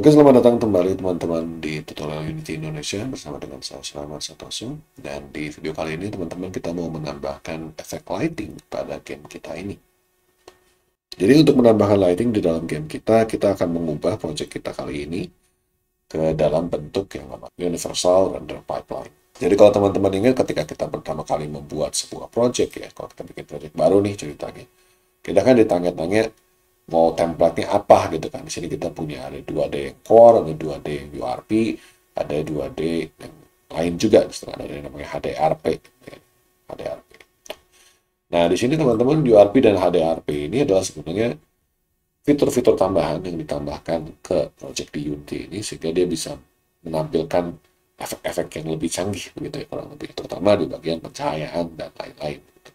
Oke, selamat datang kembali teman-teman di tutorial Unity Indonesia bersama dengan saya Sulaiman Santoso. Dan di video kali ini teman-teman kita mau menambahkan efek lighting pada game kita ini. Jadi untuk menambahkan lighting di dalam game kita akan mengubah project kita kali ini ke dalam bentuk yang namanya Universal Render Pipeline. Jadi kalau teman-teman ingat ketika kita pertama kali membuat sebuah project ya, kalau kita bikin project baru nih ceritanya, kita kan ditanya-tanya mau template-nya apa gitu kan. Di sini kita punya ada 2D yang core, ada 2D yang URP, ada 2D yang lain juga, ada yang namanya HDRP. HDRP. Nah, di sini teman-teman URP dan HDRP ini adalah sebenarnya fitur-fitur tambahan yang ditambahkan ke project di Unity ini sehingga dia bisa menampilkan efek-efek yang lebih canggih begitu ya, kurang lebih terutama di bagian pencahayaan dan lain-lain gitu.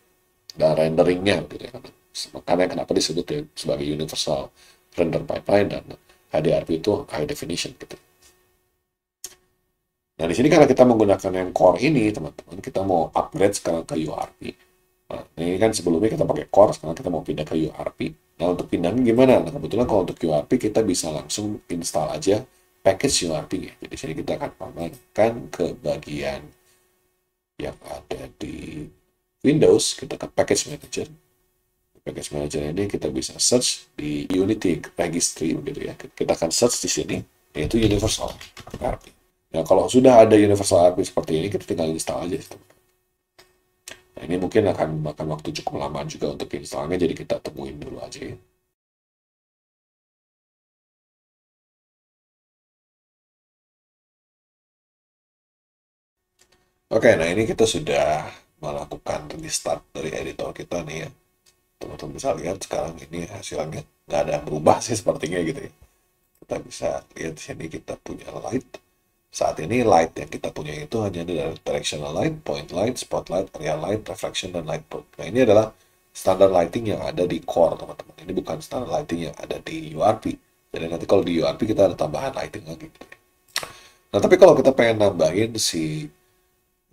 Dan renderingnya gitu ya. Makanya kenapa disebut ya sebagai universal render pipeline dan HDRP itu high definition gitu. Nah, di sini karena kita menggunakan yang core ini, teman-teman, kita mau upgrade sekarang ke URP. Nah, ini kan sebelumnya kita pakai core, sekarang kita mau pindah ke URP. Nah, untuk pindahnya gimana? Nah, kebetulan kalau untuk URP kita bisa langsung install aja package URP-nya. Jadi sini kita akan pamankan ke bagian yang ada di Windows, kita ke Package Manager. Package Manager ini kita bisa search di Unity Registry begitu ya. Kita akan search di sini yaitu Universal RP. Nah, kalau sudah ada Universal RP seperti ini, kita tinggal install aja. Nah, ini mungkin akan makan waktu cukup lama juga untuk installnya, jadi kita temuin dulu aja ya. Oke, nah ini kita sudah melakukan restart dari editor kita nih ya. Teman-teman bisa lihat sekarang ini hasilnya nggak ada yang berubah sih sepertinya gitu ya. Kita bisa lihat di sini kita punya light. Saat ini light yang kita punya itu hanya ada directional light, point light, spotlight, area light, reflection, dan light bulb. Nah, ini adalah standar lighting yang ada di core, teman-teman. Ini bukan standar lighting yang ada di URP. Jadi nanti kalau di URP kita ada tambahan lighting lagi. Nah, tapi kalau kita pengen nambahin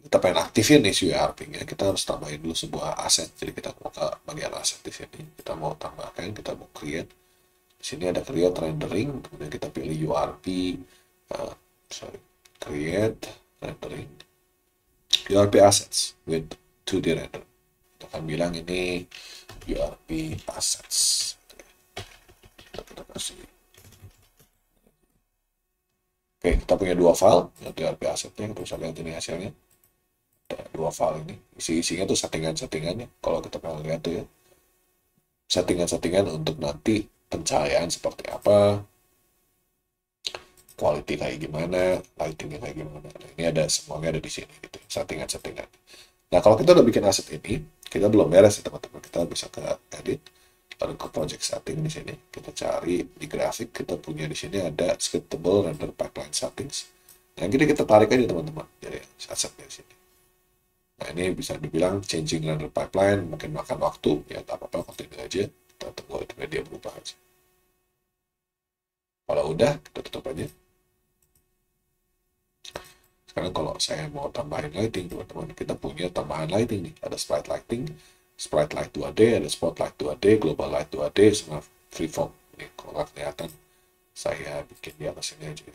kita pengen aktifin nih si URP-nya, kita harus tambahin dulu sebuah aset. Jadi kita mau ke bagian aset di sini. Kita mau tambahkan, kita mau create. Di sini ada create rendering, kemudian kita pilih URP, uh, create rendering URP assets with 2D render. Kita akan bilang ini URP assets. Kita kasih. Oke, kita punya dua file URP assetnya. Kita bisa lihat ini hasilnya. Ada dua file ini. Isi-isinya tuh settingan-settingannya. Kalau kita pengen lihat tuh ya, settingan-settingan untuk nanti pencahayaan seperti apa, quality kayak gimana, lightingnya kayak gimana. Nah, ini ada semuanya ada di sini gitu, settingan-settingan. Nah, kalau kita udah bikin aset ini, kita belum beres ya teman-teman. Kita bisa ke edit, lalu ke project setting di sini. Kita cari di grafik, kita punya di sini ada scriptable render pipeline settings. Nah, ini kita tarik aja teman-teman dari asetnya di sini. Nah, ini bisa dibilang changing render pipeline, mungkin makan waktu, ya tak apa-apa, waktu ini aja. Kita tunggu dia berubah aja. Kalau udah, kita tutup aja. Sekarang kalau saya mau tambahin lighting, teman-teman, kita punya tambahan lighting nih. Ada sprite lighting, sprite light 2D, ada spotlight 2D, global light 2D, sama freeform. Ini kalau nggak kelihatan, saya bikin di atas ini aja.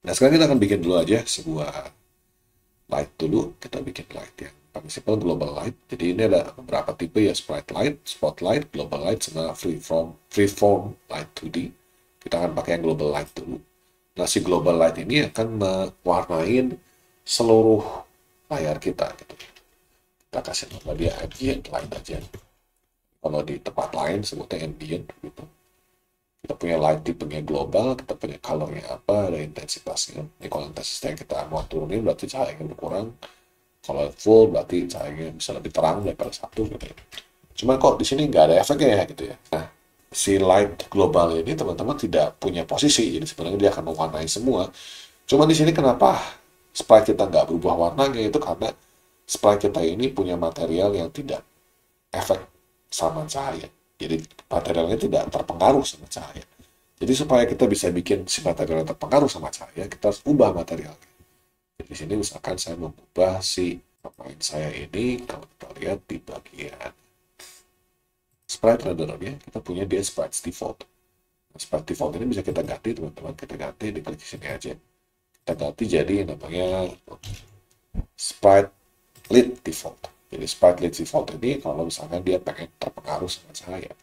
Nah, sekarang kita akan bikin dulu aja sebuah light dulu. Kita bikin light yang paling simple, global light. Jadi ini ada beberapa tipe ya, sprite light, spotlight, global light, sama freeform light 2D. Kita akan pakai yang global light dulu. Nah, si global light ini akan mewarnain seluruh layar kita gitu. Kita kasih nama dia ambient light aja. Kalau di tempat lain sebutnya ambient gitu. Kita punya light tipenya global, kita punya colornya apa, ada intensitasnya. Ini kalau intensitasnya kita mau turunin berarti cahayanya berkurang. Kalau full berarti cahayanya bisa lebih terang daripada satu gitu. Cuman kok di sini nggak ada efeknya ya gitu ya. Nah, si light global ini teman-teman tidak punya posisi, jadi sebenarnya dia akan mewarnai semua. Cuma di sini kenapa sprite kita nggak berubah warnanya itu karena sprite kita ini punya material yang tidak efek sama cahaya. Jadi materialnya tidak terpengaruh sama cahaya. Jadi supaya kita bisa bikin si material yang terpengaruh sama cahaya, kita harus ubah materialnya. Jadi di sini misalkan saya mengubah si pemain saya ini, kalau kita lihat di bagian sprite rendernya, kita punya dia sprite default. Sprite default ini bisa kita ganti teman-teman, kita ganti di klik sini aja, kita ganti jadi namanya sprite lead default. Jadi sprite lead default ini kalau misalkan dia pengen terpengaruh sama cahaya.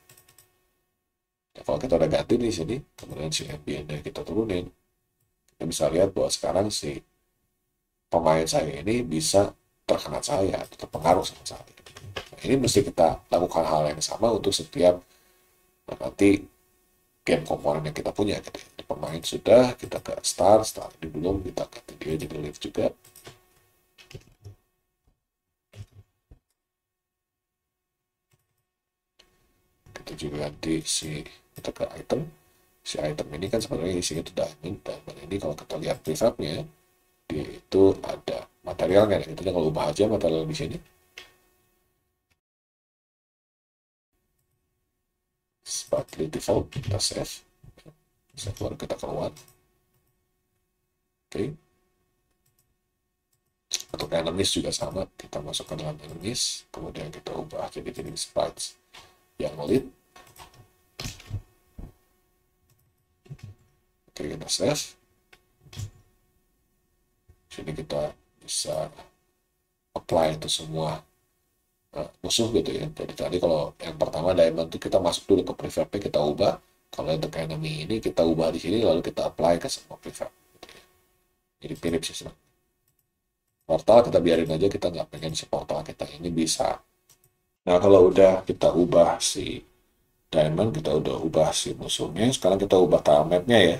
Nah, kalau kita udah ganti di sini, kemudian si ambient-nya kita turunin, kita bisa lihat bahwa sekarang si pemain saya ini bisa terkena cahaya atau terpengaruh sama cahaya. Nah, ini mesti kita lakukan hal yang sama untuk setiap nanti game komponen yang kita punya gitu. Di pemain sudah, kita ke start ini belum, kita ganti dia jadi live juga. Kita juga ganti kita ke item. Si item ini kan sebenarnya isinya itu diamond. Diamond ini kalau kita lihat prefabnya, dia itu ada materialnya. Kita tinggal ubah aja material di sini. Sparkly default, kita save. Baru kita keluar. Oke. Untuk enemies juga sama, kita masukkan dalam enemies, kemudian kita ubah jadi sprites yang lead. Oke, kita save. Sini kita bisa apply itu semua musuh gitu ya. Jadi tadi kalau yang pertama diamond itu kita masuk dulu ke prefabnya, kita ubah. Kalau untuk enemy ini kita ubah di sini lalu kita apply ke semua prefab. Gitu ya. Jadi mirip sih sebenarnya. Portal kita biarin aja, kita nggak pengen si portal kita ini bisa. Nah kalau udah kita ubah si diamond, kita udah ubah si musuhnya, sekarang kita ubah tile mapnya ya.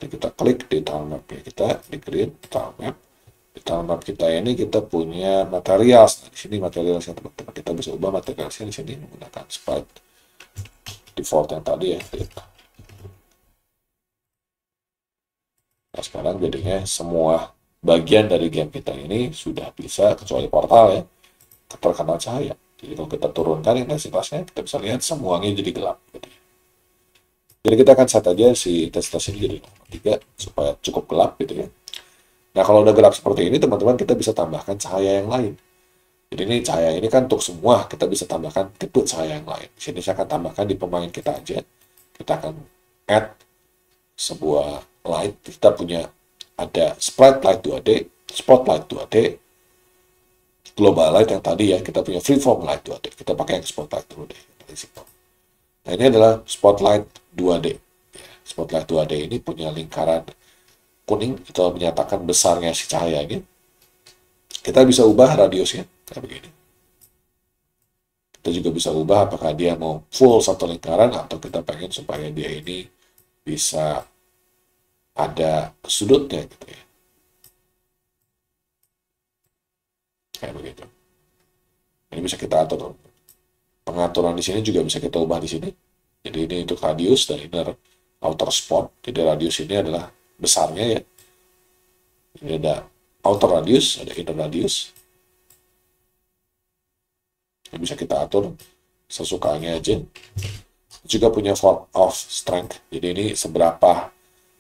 Jadi kita klik di tile mapnya kita, di create tile map. Di tile map kita ini kita punya materials. Nah, di sini materialsnya teman-teman, kita bisa ubah materialsnya di sini menggunakan sprite default yang tadi ya. Nah sekarang jadinya semua bagian dari game kita ini sudah bisa, kecuali portal ya, terkena cahaya. Jadi kalau kita turunkan intensitasnya, kita bisa lihat semuanya jadi gelap. Gitu. Jadi kita akan set aja si intensitas ini jadi 3 supaya cukup gelap gitu ya. Nah kalau udah gelap seperti ini teman-teman, kita bisa tambahkan cahaya yang lain. Jadi ini cahaya ini kan untuk semua, kita bisa tambahkan tipe cahaya yang lain. Di sini saya akan tambahkan di pemain kita aja. Kita akan add sebuah light. Kita punya ada sprite light 2D, spotlight 2D, global light yang tadi ya, kita punya freeform light 2D. Kita pakai yang spotlight dulu deh. Nah ini adalah spotlight 2D. Spotlight 2D ini punya lingkaran kuning, itu menyatakan besarnya si cahaya ini. Kita bisa ubah radiusnya kayak begini. Kita juga bisa ubah apakah dia mau full satu lingkaran atau kita pengen supaya dia ini bisa ada sudutnya gitu ya. Kayak begitu. Ini bisa kita atur. Pengaturan di sini juga bisa kita ubah di sini. Jadi ini untuk radius dan inner outer spot. Jadi radius ini adalah besarnya ya. Ini ada outer radius, ada inner radius. Ini bisa kita atur sesukanya aja. Juga punya form of strength. Jadi ini seberapa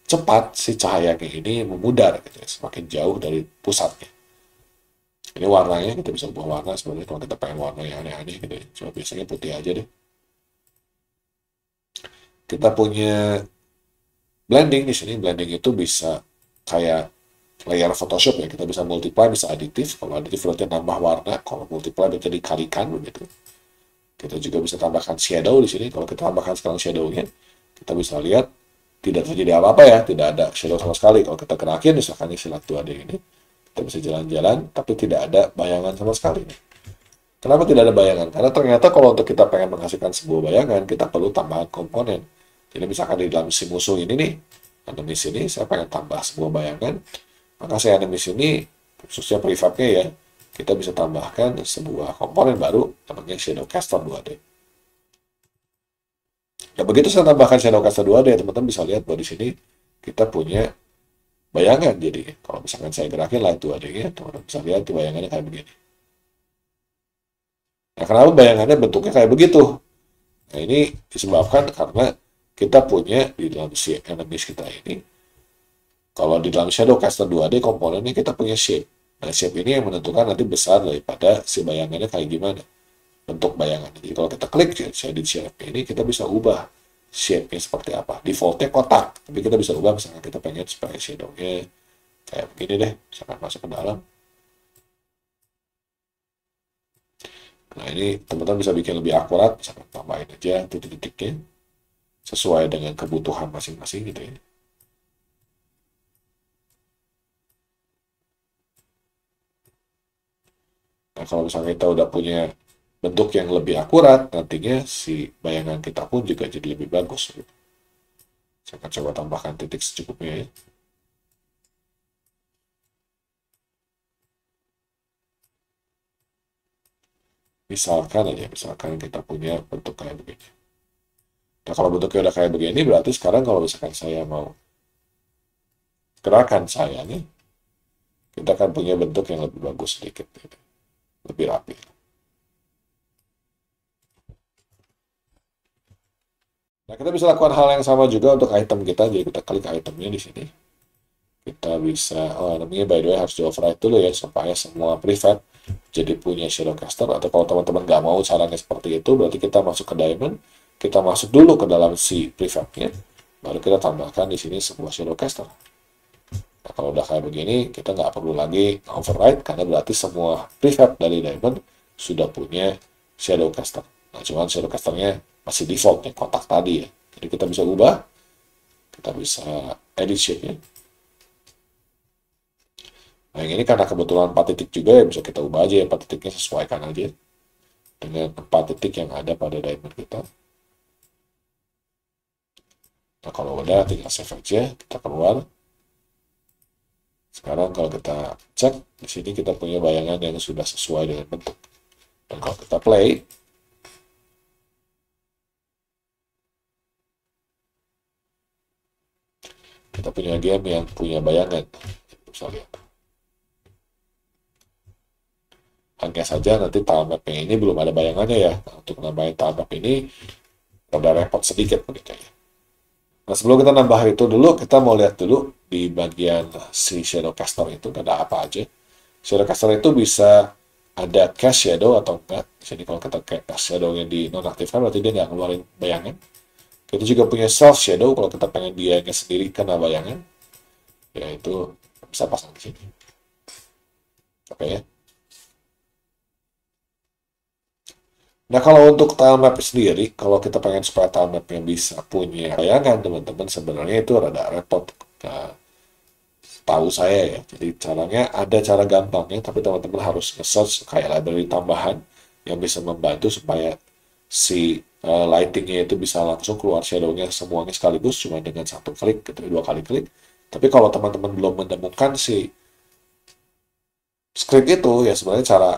cepat si cahayanya ini memudar gitu ya, semakin jauh dari pusatnya. Ini warnanya kita bisa ubah warna sebenarnya kalau kita pengen warna yang aneh-aneh gitu ya. Cuma biasanya putih aja deh. Kita punya blending di sini. Blending itu bisa kayak layer Photoshop ya. Kita bisa multiply, bisa aditif. Kalau aditif berarti nambah warna. Kalau multiply berarti dikalikan begitu. Kita juga bisa tambahkan shadow di sini. Kalau kita tambahkan sekarang shadow-nya, kita bisa lihat tidak terjadi apa-apa ya. Tidak ada shadow sama sekali. Kalau kita gerakin misalkan isi light 2D ini, kita bisa jalan-jalan, tapi tidak ada bayangan sama sekali. Kenapa tidak ada bayangan? Karena ternyata kalau untuk kita pengen menghasilkan sebuah bayangan, kita perlu tambahan komponen. Jadi misalkan di dalam si musuh ini nih, enemy sini, saya pengen tambah sebuah bayangan, maka saya enemy sini, khususnya prefabnya ya, kita bisa tambahkan sebuah komponen baru, namanya Shadowcaster 2D. Nah begitu saya tambahkan Shadowcaster 2D, teman-teman bisa lihat bahwa di sini kita punya bayangan. Jadi kalau misalkan saya gerakin light 2D-nya, teman-teman bisa lihat di bayangannya kayak begini. Nah kenapa bayangannya bentuknya kayak begitu? Nah ini disebabkan karena kita punya di dalam si enemies kita ini, kalau di dalam Shadowcaster 2D komponennya kita punya shape. Nah shape ini yang menentukan nanti besar daripada si bayangannya kayak gimana bentuk bayangan. Jadi kalau kita klik shaded shape ini, kita bisa ubah shape-nya seperti apa. Defaultnya kotak, tapi kita bisa ubah misalnya kita pengen supaya shadow-nya kayak begini deh, misalkan masuk ke dalam. Nah ini teman-teman bisa bikin lebih akurat, misalkan tambahin aja titik-titiknya sesuai dengan kebutuhan masing-masing gitu ya. Nah kalau misalnya kita udah punya bentuk yang lebih akurat, nantinya si bayangan kita pun juga jadi lebih bagus. Saya akan coba tambahkan titik secukupnya ya. Misalkan aja, misalkan kita punya bentuk kayak begini. Nah kalau bentuknya udah kayak begini, berarti sekarang kalau misalkan saya mau gerakan saya nih, kita akan punya bentuk yang lebih bagus sedikit, gitu. Lebih rapi. Nah kita bisa lakukan hal yang sama juga untuk item kita, jadi kita klik itemnya di sini. Kita bisa, oh namanya by the way harus di override dulu ya, supaya semua prefab jadi punya shadowcaster, atau kalau teman-teman nggak mau caranya seperti itu, berarti kita masuk ke diamond, kita masuk dulu ke dalam si prefabnya, baru kita tambahkan di sini sebuah shadowcaster. Nah, kalau udah kayak begini, kita nggak perlu lagi override, karena berarti semua prefab dari diamond sudah punya shadowcaster. Nah, cuman shadowcasternya masih default nih, kotak tadi ya. Jadi kita bisa ubah, kita bisa edit shape-nya. Nah, yang ini karena kebetulan 4 titik juga ya, bisa kita ubah aja ya, 4 titiknya sesuaikan aja dengan 4 titik yang ada pada diamond kita. Nah, kalau udah tinggal save aja, kita keluar. Sekarang kalau kita cek, di sini kita punya bayangan yang sudah sesuai dengan bentuk. Dan kalau kita play, kita punya game yang punya bayangan. Bisa lihat. Hanya saja nanti tile map yang ini belum ada bayangannya ya. Nah, untuk nambahin tile map ini, rada repot sedikit begitu ya. Nah, sebelum kita nambah itu dulu, kita mau lihat dulu di bagian si shadowcaster itu ada apa aja. Shadowcaster itu bisa ada cast shadow atau enggak. Jadi kalau kita cast shadow yang dinonaktifkan, berarti dia nggak ngeluarin bayangan. Kita juga punya self shadow kalau kita pengen dia sendiri kena bayangan. Ya itu bisa pasang di sini. Oke ya. Nah, kalau untuk tile map sendiri, kalau kita pengen supaya tile mapnya bisa punya bayangan, teman-teman, sebenarnya itu rada repot. Nah, tahu saya ya. Jadi caranya ada cara gampangnya, tapi teman-teman harus nge-search kayak library tambahan yang bisa membantu supaya si lightingnya itu bisa langsung keluar shadownya semuanya sekaligus cuma dengan satu klik, gitu, dua kali klik. Tapi kalau teman-teman belum menemukan si script itu, ya sebenarnya cara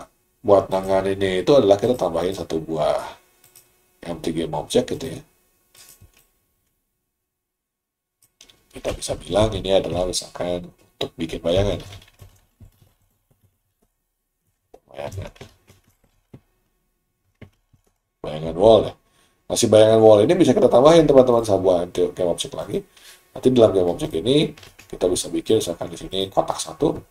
buat nanganinnya itu adalah kita tambahin satu buah empty game object gitu ya. Kita bisa bilang ini adalah misalkan untuk bikin bayangan. Bayangan, bayangan wall ya. Nah, si bayangan wall ini bisa kita tambahin teman-teman sebuah empty game object lagi. Nanti dalam game object ini kita bisa bikin misalkan di sini kotak satu.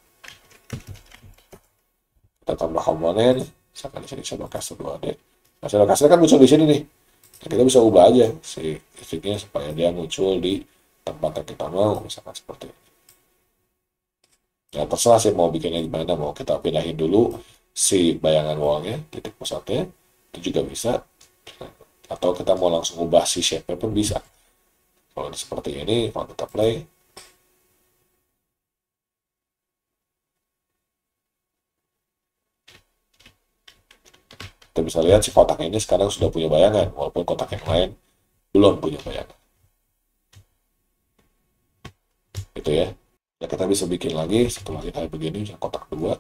Kita tambah komponen, misalkan di sini shadowcaster 2D. Nah, shadowcaster kan muncul di sini nih. Nah, kita bisa ubah aja si efeknya supaya dia muncul di tempat yang kita mau, misalkan seperti ini. Ya terserah sih mau bikinnya gimana, mau kita pindahin dulu si bayangan wallnya, titik pusatnya, itu juga bisa. Atau kita mau langsung ubah si shape-nya pun bisa. Kalau seperti ini, kalau kita play, kita bisa lihat si kotak ini sekarang sudah punya bayangan, walaupun kotak yang lain belum punya bayangan. Gitu ya. Nah, kita bisa bikin lagi, setelah kita begini, kotak dua,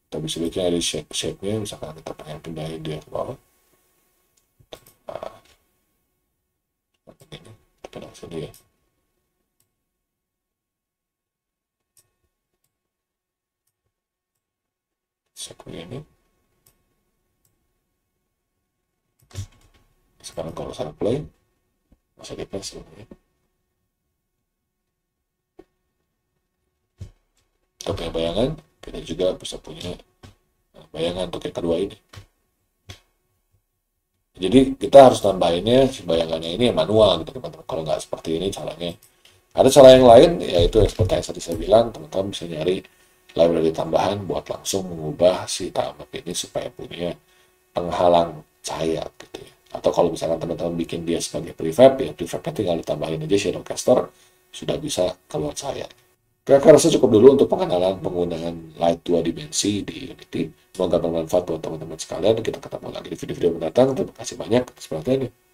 kita bisa bikin ada shape-nya, misalkan kita pengen pindahin dia ke bawah. Nah, ini, kita pindah ke sini ya. Seperti ini. Sekarang kalau saya play, masih di press ini. Kita punya bayangan, kita juga bisa punya bayangan untuk yang kedua ini. Jadi kita harus nambahinnya si bayangannya ini ya manual gitu teman-teman. Kalau nggak seperti ini caranya. Ada cara yang lain yaitu seperti yang tadi saya bilang, teman-teman bisa nyari library tambahan buat langsung mengubah si tilemap ini supaya punya penghalang cahaya gitu ya. Atau kalau misalkan teman-teman bikin dia sebagai prefab, ya prefabnya tinggal ditambahin aja shadowcaster, sudah bisa keluar cahaya. Oke, aku rasa cukup dulu untuk pengenalan penggunaan light 2 dimensi di Unity. Semoga bermanfaat buat teman-teman sekalian. Kita ketemu lagi di video-video mendatang. Terima kasih banyak atas perhatiannya.